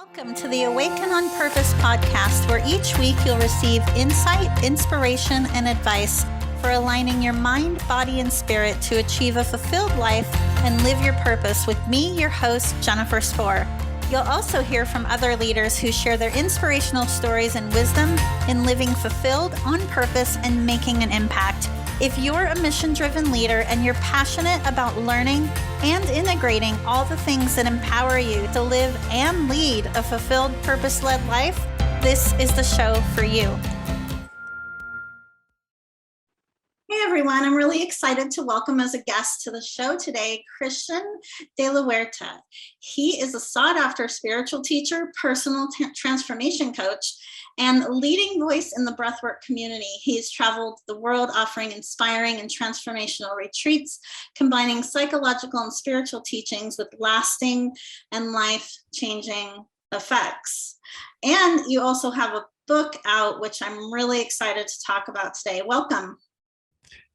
Welcome to the Awaken on Purpose podcast, where each week you'll receive insight, inspiration, and advice for aligning your mind, body, and spirit to achieve a fulfilled life and live your purpose with me, your host, Jennifer Spohr. You'll also hear from other leaders who share their inspirational stories and wisdom in living fulfilled, on purpose, and making an impact. If you're a mission-driven leader and you're passionate about learning and integrating all the things that empower you to live and lead a fulfilled, purpose-led life, this is the show for you. Hey everyone, I'm really excited to welcome as a guest to the show today, Christian de la Huerta. He is a sought-after spiritual teacher, personal transformation coach, and leading voice in the breathwork community. He's traveled the world offering inspiring and transformational retreats, combining psychological and spiritual teachings with lasting and life-changing effects. And you also have a book out, which I'm really excited to talk about today. Welcome.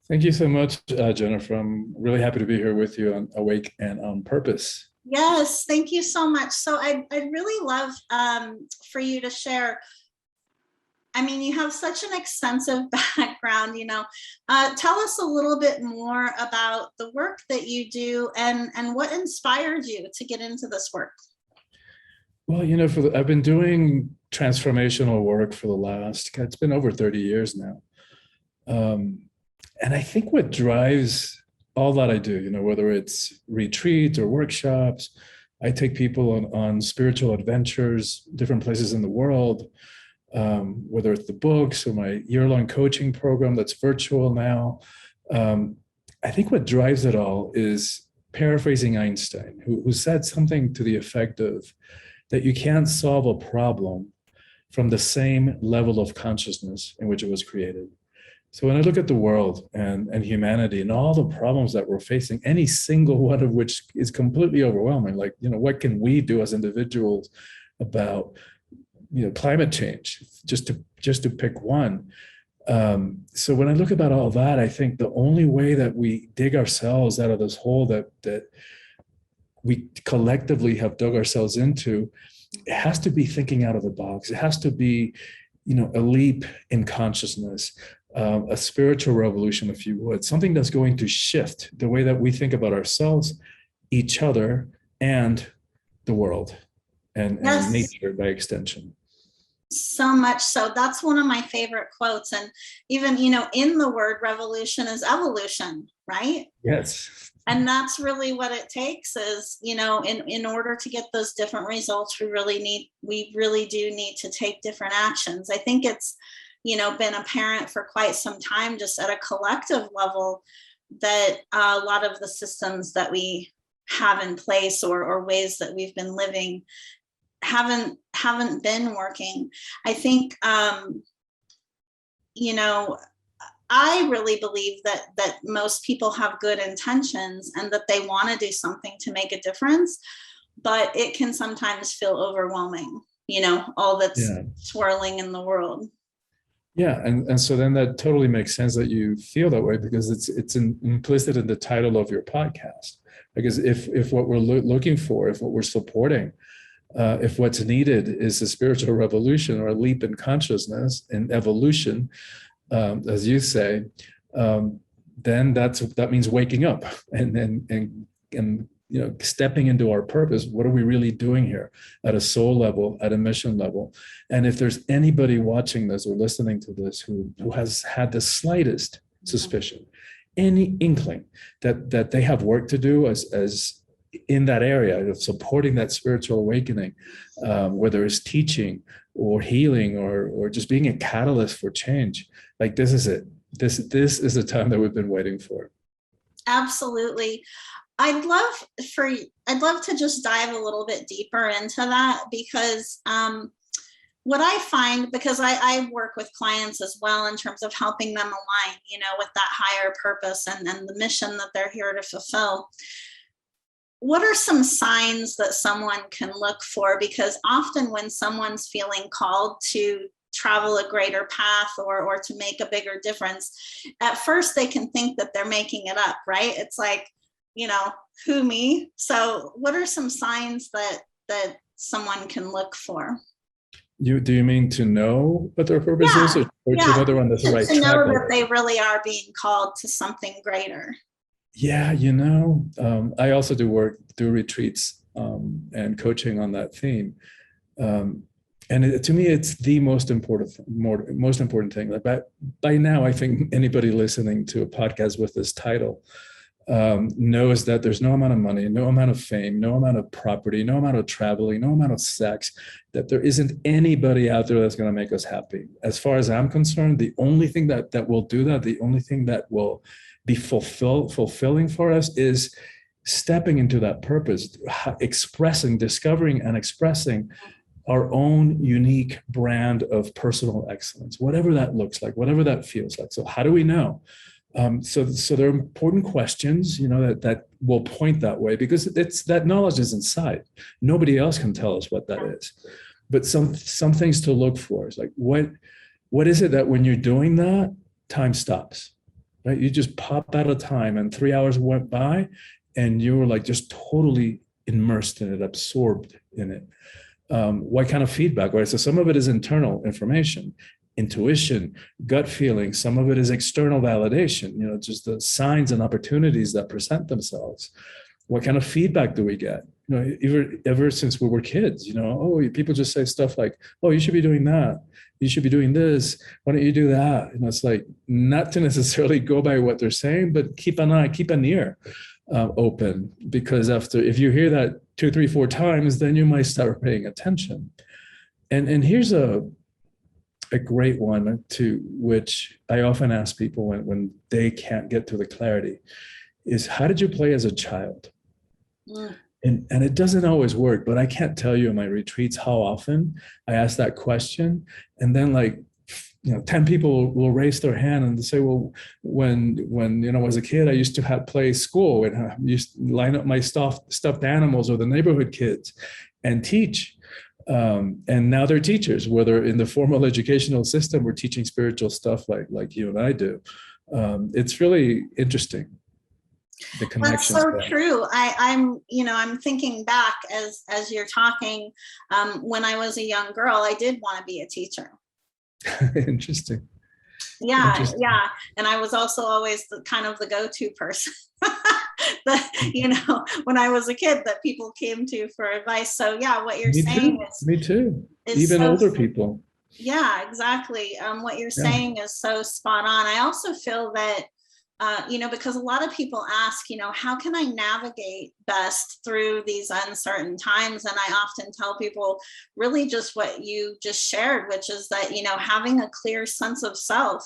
Thank you so much, Jennifer. I'm really happy to be here with you on Awake and On Purpose. Yes, thank you so much. So I'd really love for you to share. I mean, you have such an extensive background, tell us a little bit more about the work that you do and what inspired you to get into this work. Well, I've been doing transformational work for the last, it's been over 30 years now. And I think what drives all that I do, whether it's retreats or workshops, I take people on spiritual adventures, different places in the world, whether it's the books or my year-long coaching program that's virtual now. I think what drives it all is paraphrasing Einstein, who said something to the effect of that you can't solve a problem from the same level of consciousness in which it was created. So when I look at the world and humanity and all the problems that we're facing, any single one of which is completely overwhelming, like, what can we do as individuals about climate change, just to pick one. So when I look about all that, I think the only way that we dig ourselves out of this hole that we collectively have dug ourselves into, it has to be thinking out of the box. It has to be, a leap in consciousness, a spiritual revolution, if you would, something that's going to shift the way that we think about ourselves, each other, and the world, and nature by extension. So much so. That's one of my favorite quotes. And even, in the word revolution is evolution, right? Yes. And that's really what it takes is, in order to get those different results, we really do need to take different actions. I think it's, been apparent for quite some time, just at a collective level, that a lot of the systems that we have in place or ways that we've been living haven't been working. I think, I really believe that most people have good intentions and that they want to do something to make a difference, but it can sometimes feel overwhelming, all that's swirling in the world. Yeah, and so then that totally makes sense that you feel that way, because it's implicit in the title of your podcast. Because if what we're looking for, if what we're supporting, if what's needed is a spiritual revolution or a leap in consciousness and evolution, as you say, then that means waking up and stepping into our purpose. What are we really doing here at a soul level, at a mission level? And if there's anybody watching this or listening to this who has had the slightest suspicion, any inkling that they have work to do as in that area of supporting that spiritual awakening, whether it's teaching or healing or just being a catalyst for change, like this is it. This is the time that we've been waiting for. Absolutely. I'd love to just dive a little bit deeper into that, because what I find, because I work with clients as well in terms of helping them align, with that higher purpose and the mission that they're here to fulfill. What are some signs that someone can look for? Because often when someone's feeling called to travel a greater path or to make a bigger difference, at first they can think that they're making it up, right? It's like, who, me? So what are some signs that someone can look for. Do you mean to know what their purpose is, or to know they're on the right to track? know that they really are being called to something greater. Yeah, I also do retreats and coaching on that theme. And to me, it's the most important thing. Like by now, I think anybody listening to a podcast with this title knows that there's no amount of money, no amount of fame, no amount of property, no amount of traveling, no amount of sex, that there isn't anybody out there that's going to make us happy. As far as I'm concerned, the only thing that will do that, the only thing that will be fulfilling for us is stepping into that purpose, discovering and expressing our own unique brand of personal excellence, whatever that looks like, whatever that feels like. So how do we know? So there are important questions, that will point that way, because it's that knowledge is inside. Nobody else can tell us what that is. But some things to look for is like, what is it that when you're doing that, time stops, right? You just popped out of time and 3 hours went by and you were like just totally immersed in it, absorbed in it. What kind of feedback, right? So some of it is internal information, intuition, gut feeling. Some of it is external validation, just the signs and opportunities that present themselves. What kind of feedback do we get? Ever since we were kids, people just say stuff like, oh, you should be doing that. You should be doing this. Why don't you do that? It's like, not to necessarily go by what they're saying, but keep an ear open, because if you hear that 2, 3, 4 times, then you might start paying attention. And here's a great one to which I often ask people when they can't get to the clarity is, how did you play as a child? Mm. And it doesn't always work, but I can't tell you in my retreats how often I ask that question. And then 10 people will raise their hand and say, well, when as a kid, I used to play school, and I used to line up my stuffed animals or the neighborhood kids and teach. And now they're teachers, whether in the formal educational system or teaching spiritual stuff like you and I do. It's really interesting. The connections. That's so true. I'm thinking back as you're talking. When I was a young girl, I did want to be a teacher. Interesting. Yeah. And I was also always the go-to person. When I was a kid, that people came to for advice. So yeah, what you're saying is me too. Even older people. Yeah, exactly. What you're saying is so spot on. I also feel that because a lot of people ask, how can I navigate best through these uncertain times? And I often tell people really just what you just shared, which is that, having a clear sense of self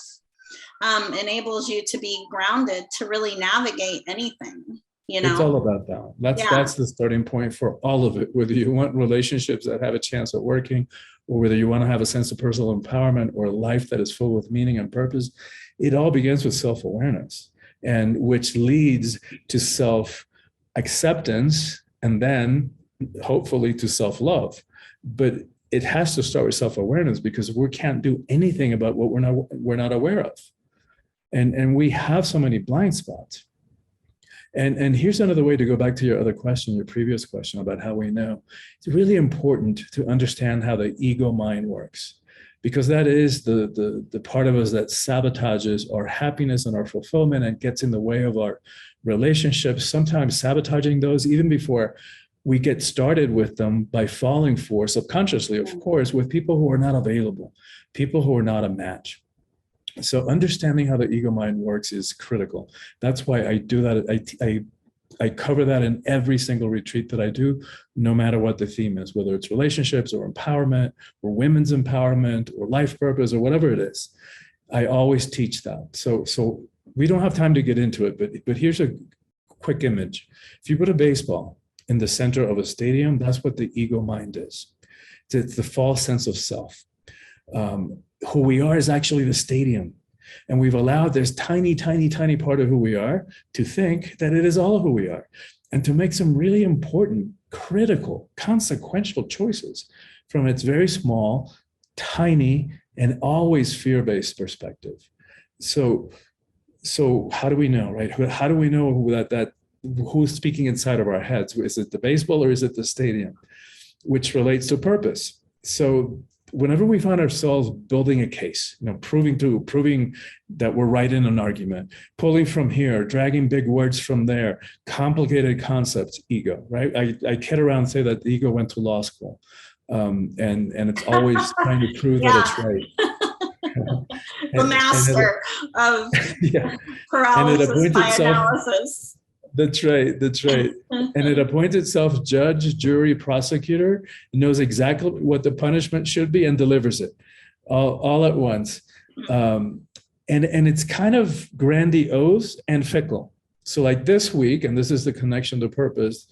enables you to be grounded to really navigate anything. It's all about that. That's the starting point for all of it, whether you want relationships that have a chance at working, or whether you want to have a sense of personal empowerment or a life that is full with meaning and purpose. It all begins with self-awareness, and which leads to self-acceptance, and then hopefully to self-love. But it has to start with self-awareness, because we can't do anything about what we're not aware of. And we have so many blind spots. And here's another way to go back to your previous question about how we know. It's really important to understand how the ego mind works, because that is the part of us that sabotages our happiness and our fulfillment and gets in the way of our relationships, sometimes sabotaging those even before we get started with them, by falling for, subconsciously, of course, with people who are not available, people who are not a match. So understanding how the ego mind works is critical. That's why I do that. I cover that in every single retreat that I do, no matter what the theme is, whether it's relationships or empowerment or women's empowerment or life purpose or whatever it is. I always teach that. So we don't have time to get into it, but here's a quick image. If you put a baseball in the center of a stadium, that's what the ego mind is. It's the false sense of self. Who we are is actually the stadium. And we've allowed this tiny, tiny, tiny part of who we are to think that it is all who we are, and to make some really important, critical, consequential choices from its very small, tiny, and always fear-based perspective. So how do we know, right? How do we know who's speaking inside of our heads? Is it the baseball or is it the stadium? which relates to purpose. So whenever we find ourselves building a case, proving that we're right in an argument, pulling from here, dragging big words from there, complicated concepts, ego, right? I kid around and say that the ego went to law school, and it's always trying to prove that it's right. The master of yeah. paralysis by analysis. That's right. And it appoints itself judge, jury, prosecutor, knows exactly what the punishment should be and delivers it all at once. And it's kind of grandiose and fickle. So like this week, and this is the connection to purpose,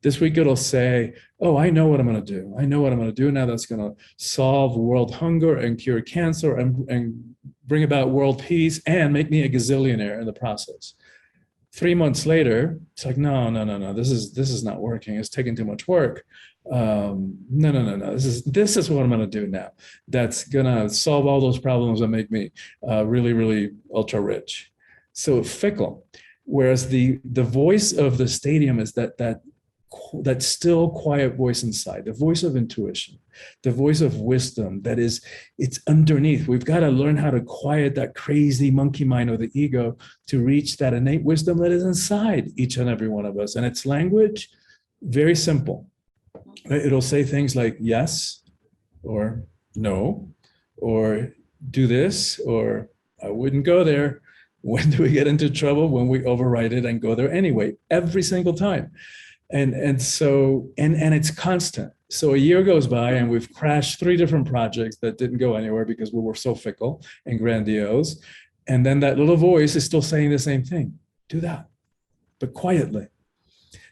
this week it'll say, oh, I know what I'm going to do. I know what I'm going to do now that's going to solve world hunger and cure cancer and bring about world peace and make me a gazillionaire in the process. 3 months later, it's like, no, this is not working. It's taking too much work. No. This is what I'm going to do now. That's going to solve all those problems and make me really, really ultra rich. So fickle. Whereas the voice of the stadium is that still quiet voice inside, the voice of intuition, the voice of wisdom it's underneath. We've got to learn how to quiet that crazy monkey mind of the ego to reach that innate wisdom that is inside each and every one of us. And its language, very simple. It'll say things like yes, or no, or do this, or I wouldn't go there. When do we get into trouble? When we override it and go there anyway, every single time. And so it's constant. So a year goes by and we've crashed 3 different projects that didn't go anywhere because we were so fickle and grandiose. And then that little voice is still saying the same thing. Do that, but quietly.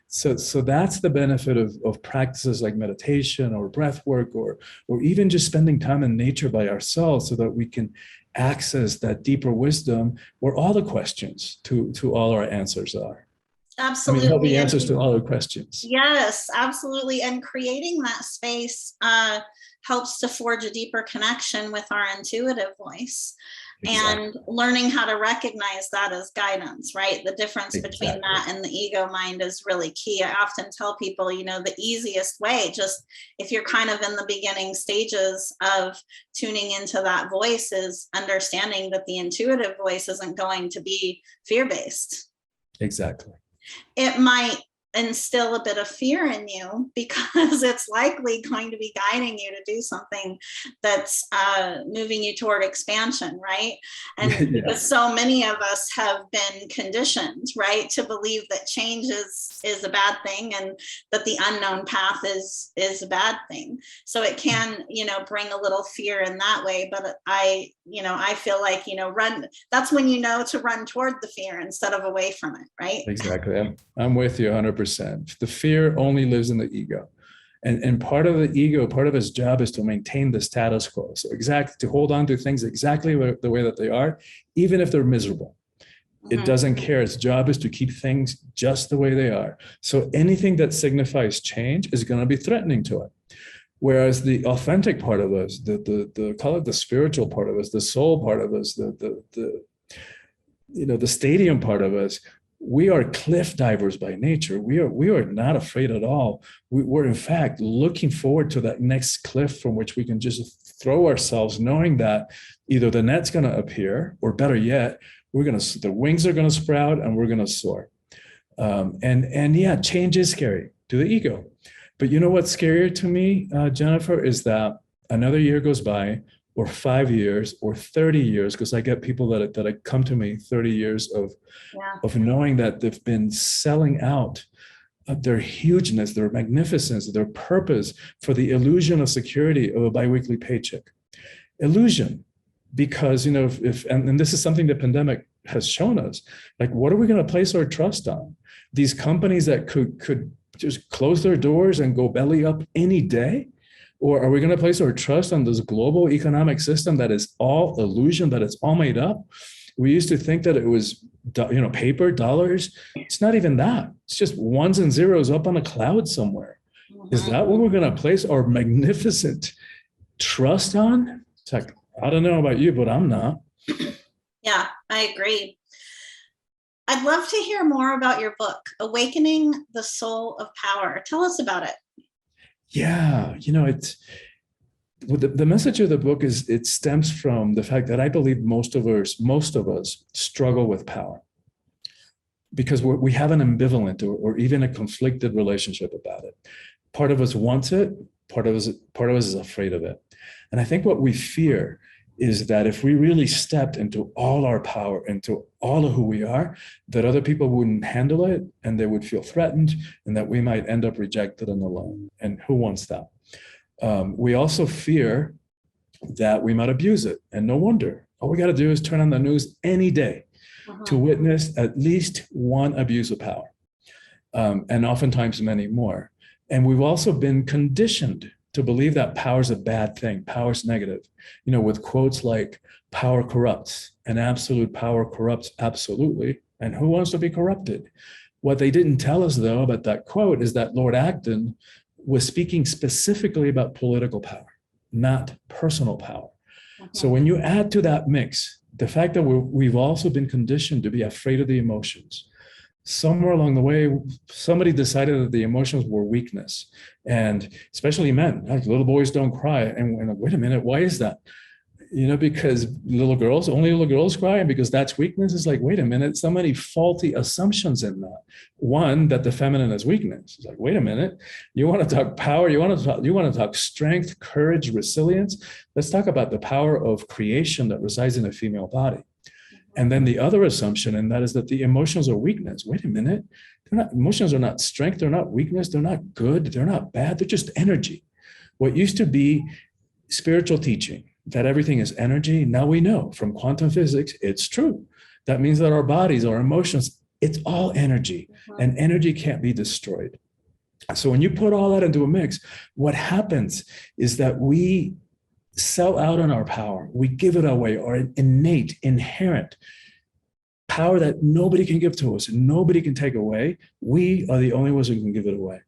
So that's the benefit of practices like meditation or breath work or even just spending time in nature by ourselves so that we can access that deeper wisdom where all the questions to all our answers are. Absolutely. Help the answers to all the questions. Yes, absolutely. And creating that space helps to forge a deeper connection with our intuitive voice. Exactly. And learning how to recognize that as guidance, right? The difference between that and the ego mind is really key. I often tell people, the easiest way, just if you're kind of in the beginning stages of tuning into that voice, is understanding that the intuitive voice isn't going to be fear-based. Exactly. It might instill a bit of fear in you because it's likely going to be guiding you to do something that's moving you toward expansion, right? And because so many of us have been conditioned, right, to believe that change is a bad thing and that the unknown path is a bad thing. So it can, bring a little fear in that way. But I feel like, run. That's when to run toward the fear instead of away from it, right? Exactly. I'm with you 100%. The fear only lives in the ego. And part of the ego, part of its job is to maintain the status quo. So to hold on to things exactly the way that they are, even if they're miserable. Mm-hmm. It doesn't care. Its job is to keep things just the way they are. So anything that signifies change is going to be threatening to it. Whereas the authentic part of us, the call it the spiritual part of us, the soul part of us, the stadium part of us, we are cliff divers by nature. We are not afraid at all. We're in fact looking forward to that next cliff from which we can just throw ourselves, knowing that either the net's going to appear, or better yet, the wings are going to sprout and we're going to soar. Change is scary to the ego. But you know what's scarier to me, Jennifer, is that another year goes by, or 5 years, or 30 years, because I get people that come to me 30 years of knowing that they've been selling out their hugeness, their magnificence, their purpose for the illusion of security of a biweekly paycheck. Illusion, because and this is something the pandemic has shown us. Like, what are we going to place our trust on? These companies that could just close their doors and go belly up any day? Or are we going to place our trust on this global economic system that is all illusion, that it's all made up? We used to think that it was, paper, dollars. It's not even that. It's just ones and zeros up on a cloud somewhere. Mm-hmm. Is that what we're going to place our magnificent trust on? It's like, I don't know about you, but I'm not. Yeah, I agree. I'd love to hear more about your book, Awakening the Soul of Power. Tell us about it. Yeah, it's well, the message of the book is it stems from the fact that I believe most of us struggle with power because we have an ambivalent or even a conflicted relationship about it. Part of us wants it, part of us is afraid of it. And I think what we fear is that if we really stepped into all our power, into all of who we are, that other people wouldn't handle it and they would feel threatened and that we might end up rejected and alone. And who wants that? We also fear that we might abuse it. And no wonder. All we got to do is turn on the news any day to witness at least one abuse of power, and oftentimes many more. And we've also been conditioned to believe that power is a bad thing, power is negative, with quotes like power corrupts and absolute power corrupts absolutely. And who wants to be corrupted? What they didn't tell us, though, about that quote is that Lord Acton was speaking specifically about political power, not personal power. So when you add to that mix the fact that we've also been conditioned to be afraid of the emotions, somewhere along the way, somebody decided that the emotions were weakness, and especially men, like little boys don't cry. And wait a minute, why is that? Because only little girls cry, and because that's weakness. Is like, wait a minute, so many faulty assumptions in that. One, that the feminine is weakness. It's like, wait a minute, you want to talk power, you want to talk strength, courage, resilience. Let's talk about the power of creation that resides in a female body. And then the other assumption, and that is that the emotions are weakness. Wait a minute, emotions are not strength, they're not weakness, they're not good, they're not bad, they're just energy. What used to be spiritual teaching, that everything is energy, now we know from quantum physics, it's true. That means that our bodies, our emotions, it's all energy, and energy can't be destroyed. So when you put all that into a mix, what happens is that we sell out on our power. We give it away, our innate, inherent power that nobody can give to us and nobody can take away. We are the only ones who can give it away.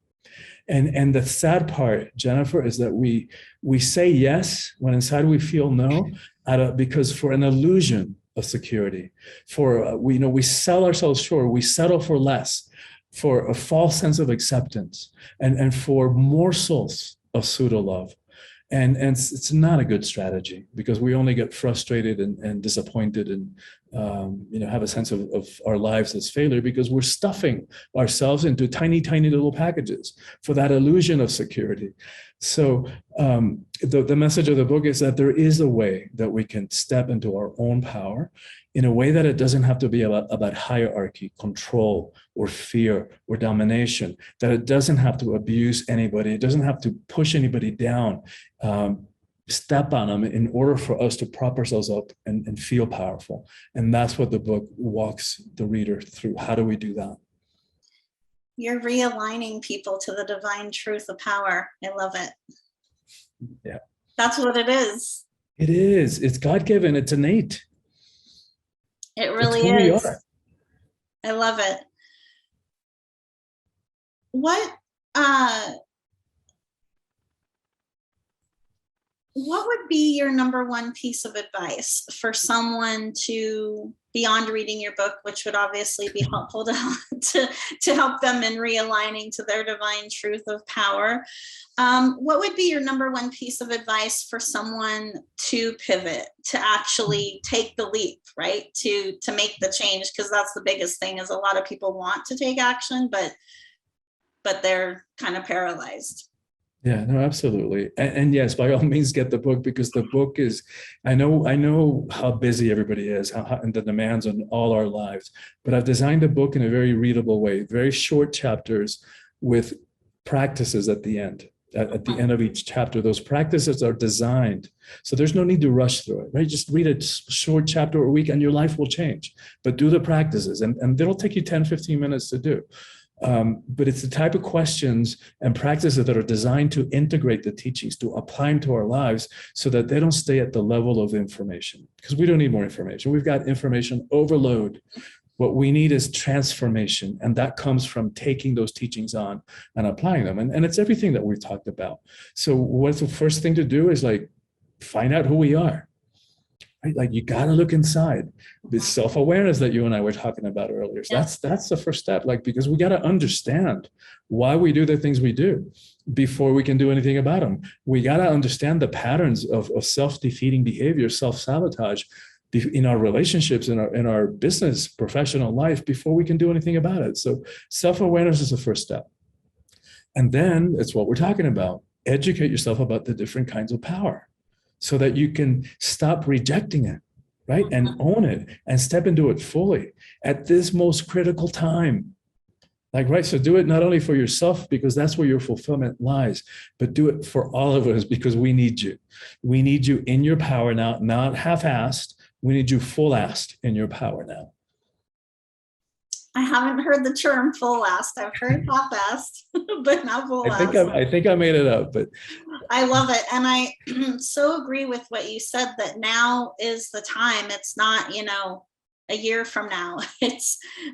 And the sad part, Jennifer, is that we say yes when inside we feel no, because for an illusion of security, we sell ourselves short, we settle for less, for a false sense of acceptance, and for morsels of pseudo love. And it's not a good strategy, because we only get frustrated and disappointed and have a sense of our lives as failure, because we're stuffing ourselves into tiny, tiny little packages for that illusion of security. So the message of the book is that there is a way that we can step into our own power in a way that it doesn't have to be about hierarchy, control, or fear, or domination, that it doesn't have to abuse anybody, it doesn't have to push anybody down, step on them in order for us to prop ourselves up and feel powerful. And that's what the book walks the reader through. How do we do that? You're realigning people to the divine truth of power. I love it. Yeah. That's what it is. It is. It's God-given. It's innate. It really is. We are. I love it. What would be your number one piece of advice for someone to, beyond reading your book, which would obviously be helpful to help them in realigning to their divine truth of power? What would be your number one piece of advice for someone to pivot, to actually take the leap, right? To make the change? Because that's the biggest thing, is a lot of people want to take action, but they're kind of paralyzed. Yeah, no, absolutely. And yes, by all means, get the book, because the book is, I know how busy everybody is and the demands on all our lives, but I've designed the book in a very readable way, very short chapters with practices at the end. At the end of each chapter, those practices are designed so there's no need to rush through it, right? Just read a short chapter a week and your life will change. But do the practices, and it'll take you 10, 15 minutes to do. But it's the type of questions and practices that are designed to integrate the teachings, to apply them to our lives, so that they don't stay at the level of information, because we don't need more information. We've got information overload. What we need is transformation, and that comes from taking those teachings on and applying them. And it's everything that we've talked about. So what's the first thing to do is find out who we are. Right? You got to look inside. The self-awareness that you and I were talking about earlier. So that's the first step, because we got to understand why we do the things we do. before we can do anything about them. We got to understand the patterns of self-defeating behavior, self-sabotage in our relationships, in our business, professional life, before we can do anything about it. So self-awareness is the first step. And then it's what we're talking about. Educate yourself about the different kinds of power so that you can stop rejecting it, right? And own it and step into it fully at this most critical time. Like, right, so do it not only for yourself, because that's where your fulfillment lies, but do it for all of us, because we need you. We need you in your power now, not half-assed. We need you full-assed in your power now. I haven't heard the term full-assed. I've heard half-assed, but not full-assed. I think I made it up, but I love it. And I so agree with what you said, that now is the time. It's not, a year from now,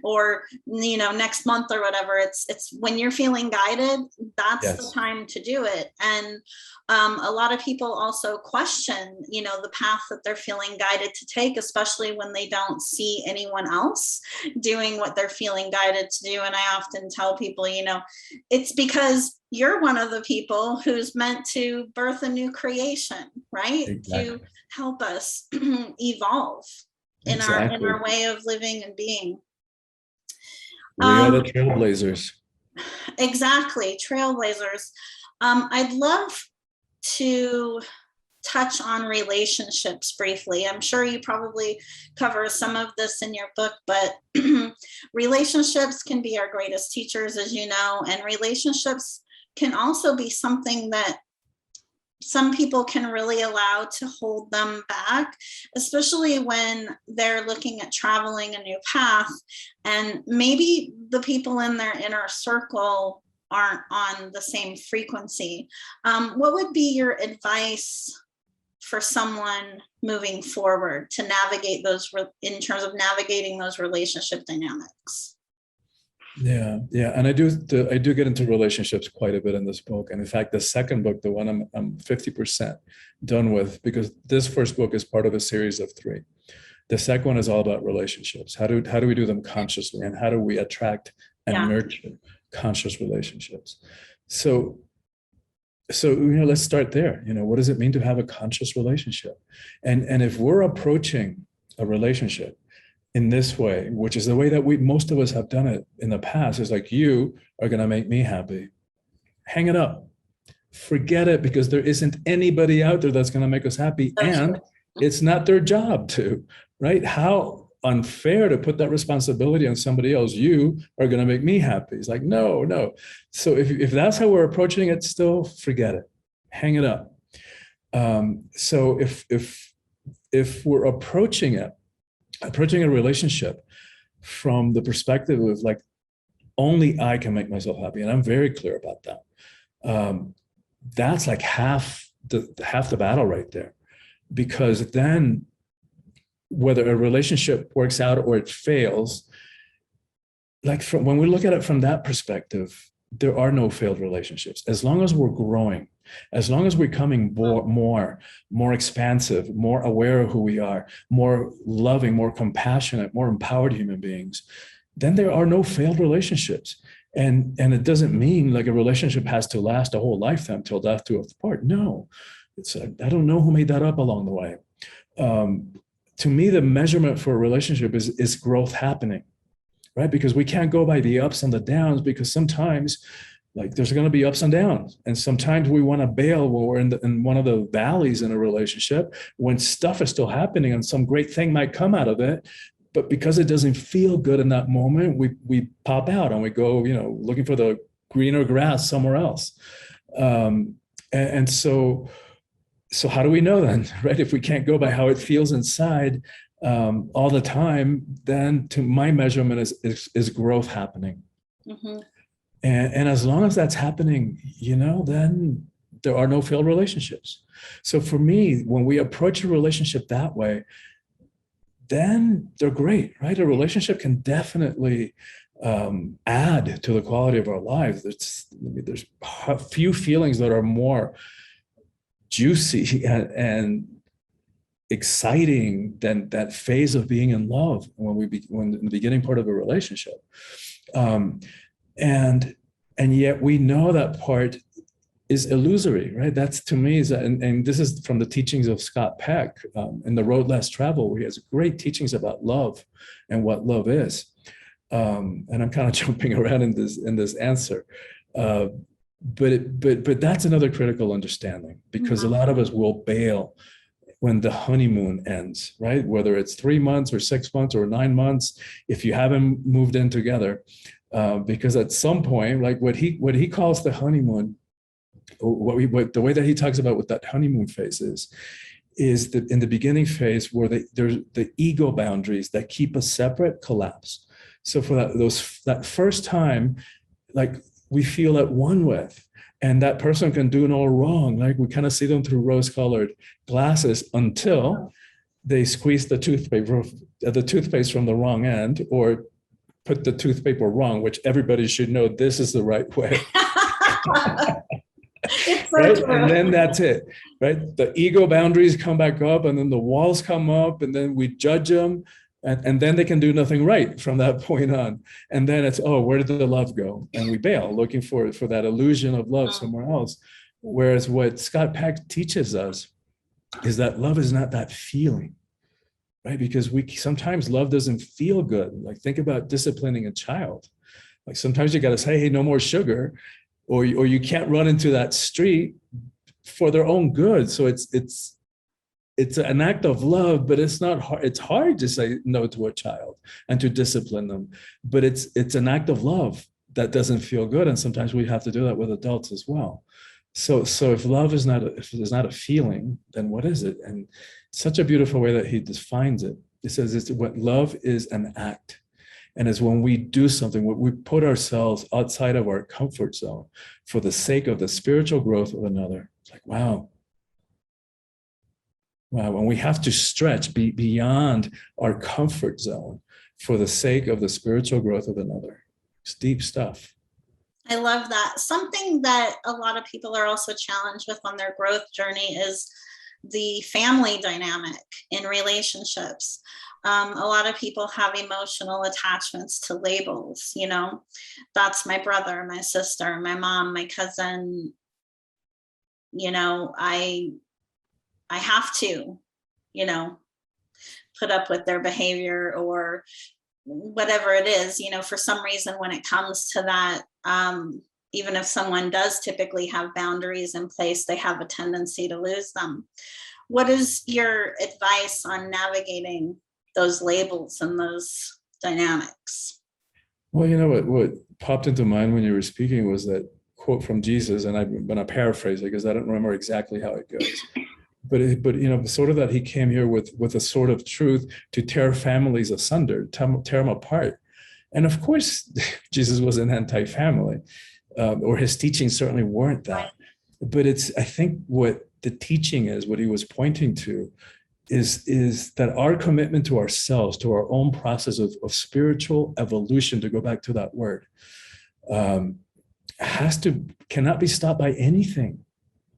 or next month or whatever. It's when you're feeling guided, that's yes. the time to do it. And a lot of people also question, the path that they're feeling guided to take, especially when they don't see anyone else doing what they're feeling guided to do. And I often tell people, it's because you're one of the people who's meant to birth a new creation, right? Exactly. To help us evolve in our way of living and being. We are the trailblazers. Exactly, trailblazers. I'd love to touch on relationships briefly. I'm sure you probably cover some of this in your book, but relationships can be our greatest teachers, as you know, and relationships can also be something that some people can really allow to hold them back, especially when they're looking at traveling a new path, and maybe the people in their inner circle aren't on the same frequency. What would be your advice for someone moving forward to navigate those, in terms of navigating those relationship dynamics? Yeah. And I do get into relationships quite a bit in this book. And in fact, the second book, the one I'm 50% done with, because this first book is part of a series of 3. The second one is all about relationships. How do we do them consciously, and how do we attract and nurture conscious relationships? So let's start there. What does it mean to have a conscious relationship? And if we're approaching a relationship in this way, which is the way that most of us have done it in the past, is like, you are going to make me happy. Hang it up. Forget it, because there isn't anybody out there that's going to make us happy. And it's not their job to, right? How unfair to put that responsibility on somebody else. You are going to make me happy. It's like, no. So if that's how we're approaching it, still forget it. Hang it up. So if we're approaching a relationship from the perspective of like, only I can make myself happy, and I'm very clear about that, that's like half the battle right there. Because then, whether a relationship works out or it fails, like when we look at it from that perspective, there are no failed relationships. As long as we're growing, as long as we're becoming more expansive, more aware of who we are, more loving, more compassionate, more empowered human beings, then there are no failed relationships. And it doesn't mean like a relationship has to last a whole lifetime till death do us part. No, I don't know who made that up along the way. To me, the measurement for a relationship is growth happening, right? Because we can't go by the ups and the downs, because sometimes like there's going to be ups and downs. And sometimes we want to bail when we're in one of the valleys in a relationship, when stuff is still happening and some great thing might come out of it. But because it doesn't feel good in that moment, we pop out and we go, looking for the greener grass somewhere else. So how do we know then, right? If we can't go by how it feels inside all the time, then to my measurement is growth happening. Mm-hmm. And as long as that's happening, then there are no failed relationships. So for me, when we approach a relationship that way, then they're great, right? A relationship can definitely add to the quality of our lives. There's a few feelings that are more juicy and exciting than that phase of being in love when in the beginning part of a relationship. And yet we know that part is illusory, right? That's to me and this is from the teachings of Scott Peck in The Road Less Traveled, where he has great teachings about love and what love is. And I'm kind of jumping around in this answer, but that's another critical understanding, because a lot of us will bail when the honeymoon ends, right? Whether it's 3 months or 6 months or 9 months, if you haven't moved in together, because at some point, like what he calls the honeymoon, the way that he talks about what that honeymoon phase is that in the beginning phase where there's the ego boundaries that keep us separate collapse. So for that first time, like we feel at one with, and that person can do no wrong. Like we kind of see them through rose-colored glasses until they squeeze the toothpaste from the wrong end, or put the toothpaste wrong, which everybody should know this is the right way. Right? And then that's it, right? The ego boundaries come back up, and then the walls come up, and then we judge them, and then they can do nothing right from that point on. And then it's, oh, where did the love go? And we bail, looking for that illusion of love somewhere else. Whereas what Scott Peck teaches us is that love is not that feeling, right? Because sometimes love doesn't feel good. Like think about disciplining a child. Like sometimes you got to say, hey, no more sugar. Or you can't run into that street for their own good. So it's an act of love, but it's not hard. It's hard to say no to a child and to discipline them, but it's an act of love that doesn't feel good. And sometimes we have to do that with adults as well. So if love is not a feeling, then what is it? And such a beautiful way that he defines it. He says what love is an act. And it's when we do something, when we put ourselves outside of our comfort zone for the sake of the spiritual growth of another. It's like, wow. When we have to stretch beyond our comfort zone for the sake of the spiritual growth of another. It's deep stuff. I love that. Something that a lot of people are also challenged with on their growth journey is the family dynamic in relationships. A lot of people have emotional attachments to labels, that's my brother, my sister, my mom, my cousin. I have to, put up with their behavior or whatever it is, for some reason, when it comes to that, even if someone does typically have boundaries in place, they have a tendency to lose them. What is your advice on navigating those labels and those dynamics? Well, what popped into mind when you were speaking was that quote from Jesus, and I'm going to paraphrase it because I don't remember exactly how it goes. But sort of that he came here with a sort of truth to tear families asunder, tear them apart. And of course, Jesus was an anti-family, or his teachings certainly weren't that. But I think what the teaching is, what he was pointing to, is that our commitment to ourselves, to our own process of spiritual evolution, to go back to that word, cannot be stopped by anything.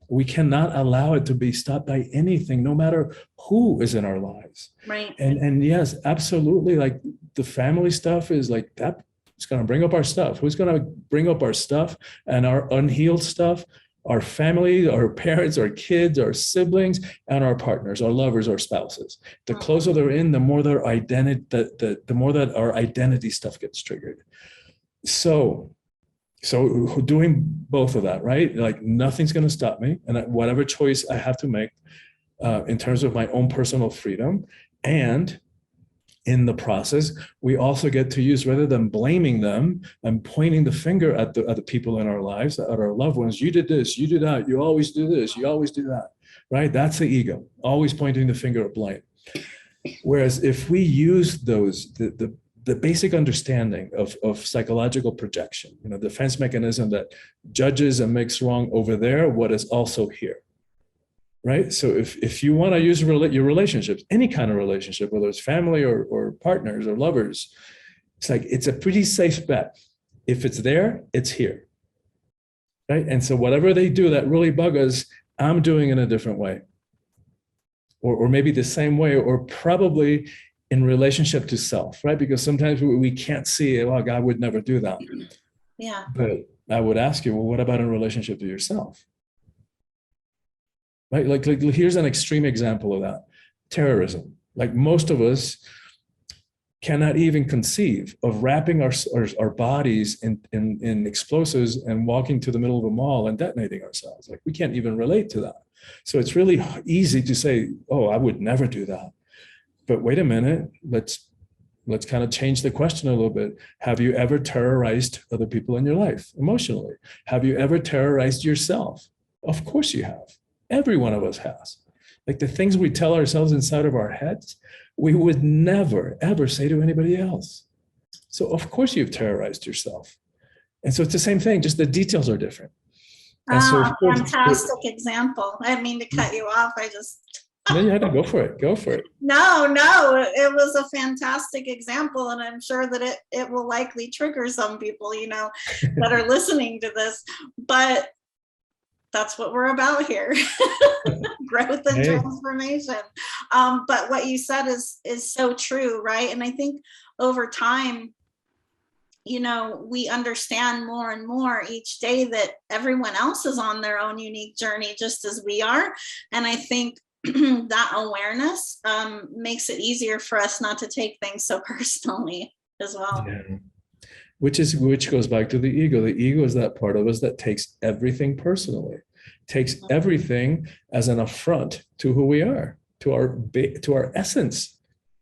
We cannot allow it to be stopped by anything, no matter who is in our lives. Right. And yes, absolutely. Like the family stuff is like that. It's going to bring up our stuff. Who's going to bring up our stuff and our unhealed stuff? Our family, our parents, our kids, our siblings, and our partners, our lovers, our spouses. The closer they're in, the more their identity, the more that our identity stuff gets triggered. So doing both of that, right? Like nothing's going to stop me, and whatever choice I have to make in terms of my own personal freedom, and in the process, we also get to use, rather than blaming them and pointing the finger at the people in our lives, at our loved ones. You did this, you did that, you always do this, you always do that, right? That's the ego, always pointing the finger at blame. Whereas if we use the basic understanding of psychological projection, defense mechanism that judges and makes wrong over there what is also here. Right. So if you want to use your relationships, any kind of relationship, whether it's family or partners or lovers, it's a pretty safe bet. If it's there, it's here. Right. And so whatever they do that really bugs us, I'm doing in a different way. Or maybe the same way, or probably in relationship to self, right? Because sometimes we can't see, well, God would never do that. Yeah. But I would ask you, well, what about in relationship to yourself? right? Like here's an extreme example of that. Terrorism. Like most of us cannot even conceive of wrapping our bodies in explosives and walking to the middle of a mall and detonating ourselves. Like we can't even relate to that. So it's really easy to say, oh, I would never do that. But wait a minute, let's kind of change the question a little bit. Have you ever terrorized other people in your life emotionally? Have you ever terrorized yourself? Of course you have. Every one of us has. Like the things we tell ourselves inside of our heads, we would never, ever say to anybody else. So of course you've terrorized yourself. And so it's the same thing, just the details are different. And so fantastic example. I didn't mean to cut you off. No, you had to go for it. Go for it. No, it was a fantastic example. And I'm sure that it will likely trigger some people, that are listening to this. But that's what we're about here. Growth and transformation. But what you said is so true, right? And I think over time, we understand more and more each day that everyone else is on their own unique journey, just as we are. And I think that awareness makes it easier for us not to take things so personally as well. Yeah. Which goes back to the ego. The ego is that part of us that takes everything personally, takes everything as an affront to who we are, to our essence,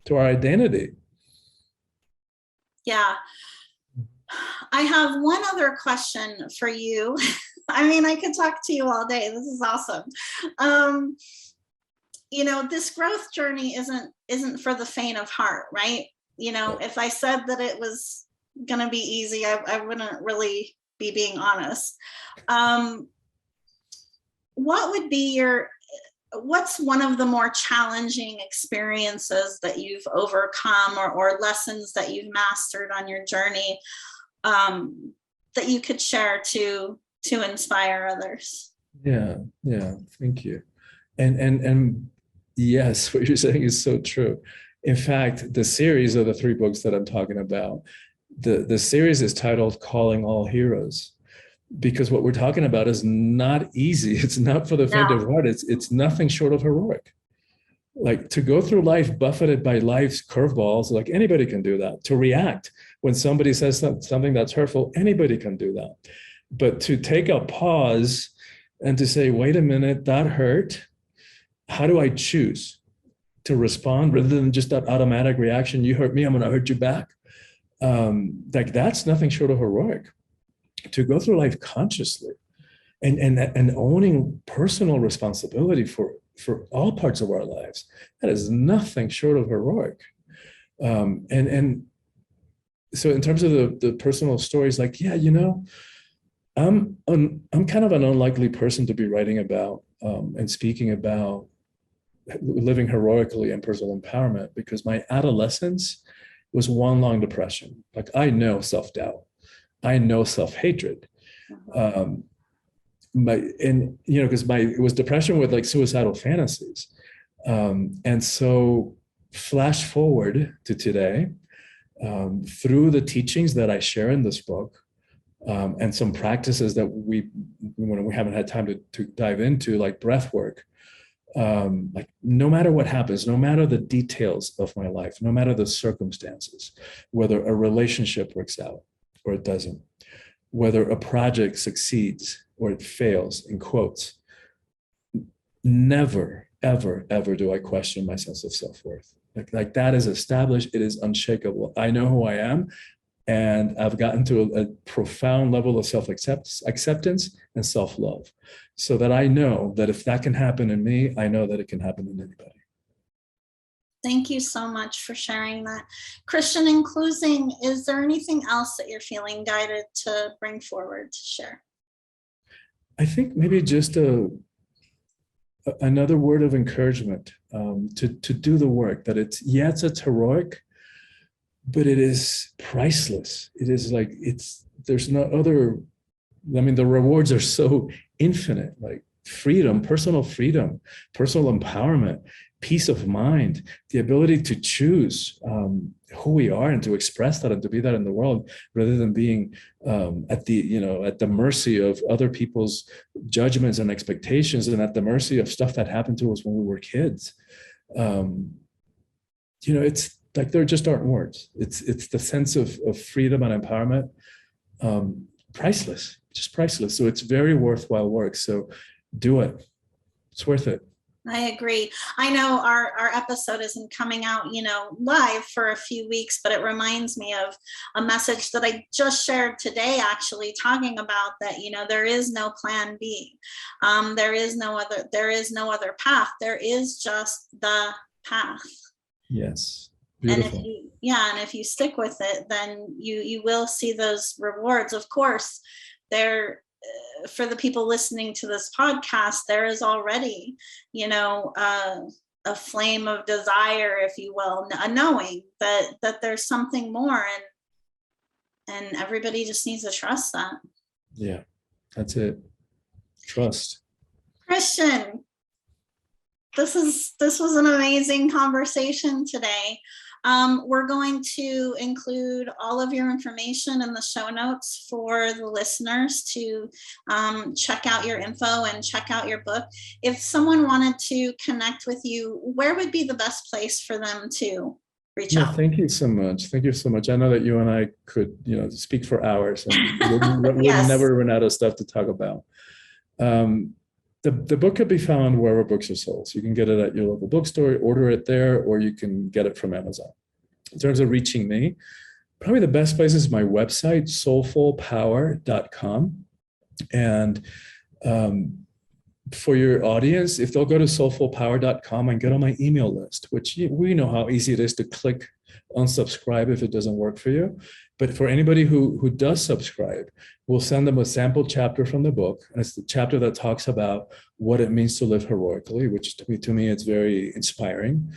to our identity. Yeah. I have one other question for you. I mean, I could talk to you all day. This is awesome. This growth journey isn't for the faint of heart, right? If I said that it was going to be easy, I wouldn't really be being honest. What's one of the more challenging experiences that you've overcome or lessons that you've mastered on your journey that you could share to inspire others? Yeah. Thank you. And yes, what you're saying is so true. In fact, the series of the 3 books that I'm talking about, the series is titled Calling All Heroes, because what we're talking about is not easy. It's not for the faint of heart. It's nothing short of heroic. Like to go through life buffeted by life's curveballs, like anybody can do that. To react when somebody says something that's hurtful, anybody can do that. But to take a pause and to say, wait a minute, that hurt. How do I choose to respond rather than just that automatic reaction? You hurt me, I'm going to hurt you back. Like that's nothing short of heroic. To go through life consciously and owning personal responsibility for all parts of our lives, that is nothing short of heroic. And so in terms of the personal stories, like, yeah, I'm kind of an unlikely person to be writing about and speaking about living heroically and personal empowerment, because my adolescence was one long depression. Like I know self-doubt, I know self-hatred, because it was depression with like suicidal fantasies, and so flash forward to today, through the teachings that I share in this book, and some practices that when we haven't had time to dive into, like breath work. Like no matter what happens, no matter the details of my life, no matter the circumstances, whether a relationship works out or it doesn't, whether a project succeeds or it fails, in quotes, never, ever, ever do I question my sense of self-worth. Like that is established. It is unshakable. I know who I am. And I've gotten to a profound level of acceptance and self-love, so that I know that if that can happen in me, I know that it can happen in anybody. Thank you so much for sharing that. Christian, in closing, is there anything else that you're feeling guided to bring forward to share? I think maybe just another word of encouragement, to do the work, that it's heroic, but it is priceless. It is like, there's no other, I mean, the rewards are so infinite. Like freedom, personal empowerment, peace of mind, the ability to choose who we are and to express that and to be that in the world, rather than being at the mercy of other people's judgments and expectations, and at the mercy of stuff that happened to us when we were kids. It's like there just aren't words. It's the sense of freedom and empowerment, priceless, just priceless. So it's very worthwhile work. So do it. It's worth it. I agree. I know our episode isn't coming out, live for a few weeks, but it reminds me of a message that I just shared today, actually talking about that, there is no plan B. There is no other path. There is just the path. Yes. Beautiful. And if you stick with it, then you will see those rewards. Of course, for the people listening to this podcast, there is already, a flame of desire, if you will, a knowing that there's something more, and everybody just needs to trust that. Yeah, that's it. Trust. Christian, this was an amazing conversation today. We're going to include all of your information in the show notes for the listeners to check out your info and check out your book. If someone wanted to connect with you, where would be the best place for them to reach out? Thank you so much. Thank you so much. I know that you and I could, speak for hours, and we'll Yes. never run out of stuff to talk about. The book could be found wherever books are sold. So you can get it at your local bookstore, order it there, or you can get it from Amazon. In terms of reaching me, probably the best place is my website, soulfulpower.com. And for your audience, if they'll go to soulfulpower.com and get on my email list, which we know how easy it is to click unsubscribe if it doesn't work for you. But for anybody who does subscribe, we'll send them a sample chapter from the book. And it's the chapter that talks about what it means to live heroically, which to me it's very inspiring.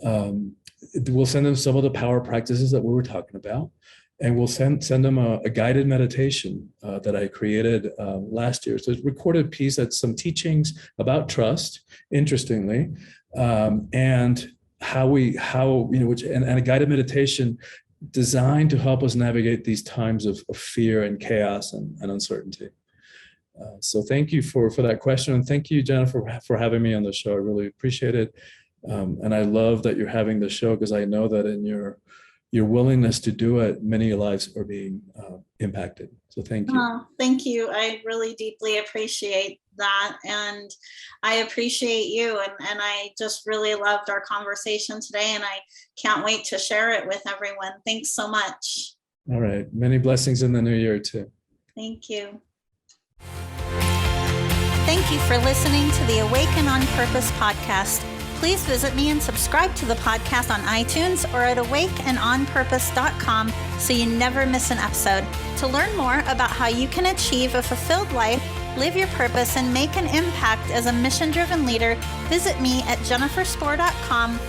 We'll send them some of the power practices that we were talking about. And we'll send them a guided meditation that I created last year. So it's a recorded piece that's some teachings about trust, interestingly, and and a guided meditation designed to help us navigate these times of fear and chaos and uncertainty. So thank you for that question. And thank you, Jennifer, for having me on the show. I really appreciate it. And I love that you're having the show, because I know that in your willingness to do it, many lives are being impacted. So thank you. Oh, thank you. I really deeply appreciate that. And I appreciate you. And I just really loved our conversation today. And I can't wait to share it with everyone. Thanks so much. All right. Many blessings in the new year too. Thank you. Thank you for listening to the Awaken on Purpose podcast. Please visit me and subscribe to the podcast on iTunes or at awakenonpurpose.com so you never miss an episode. To learn more about how you can achieve a fulfilled life, live your purpose, and make an impact as a mission-driven leader, visit me at jenniferspore.com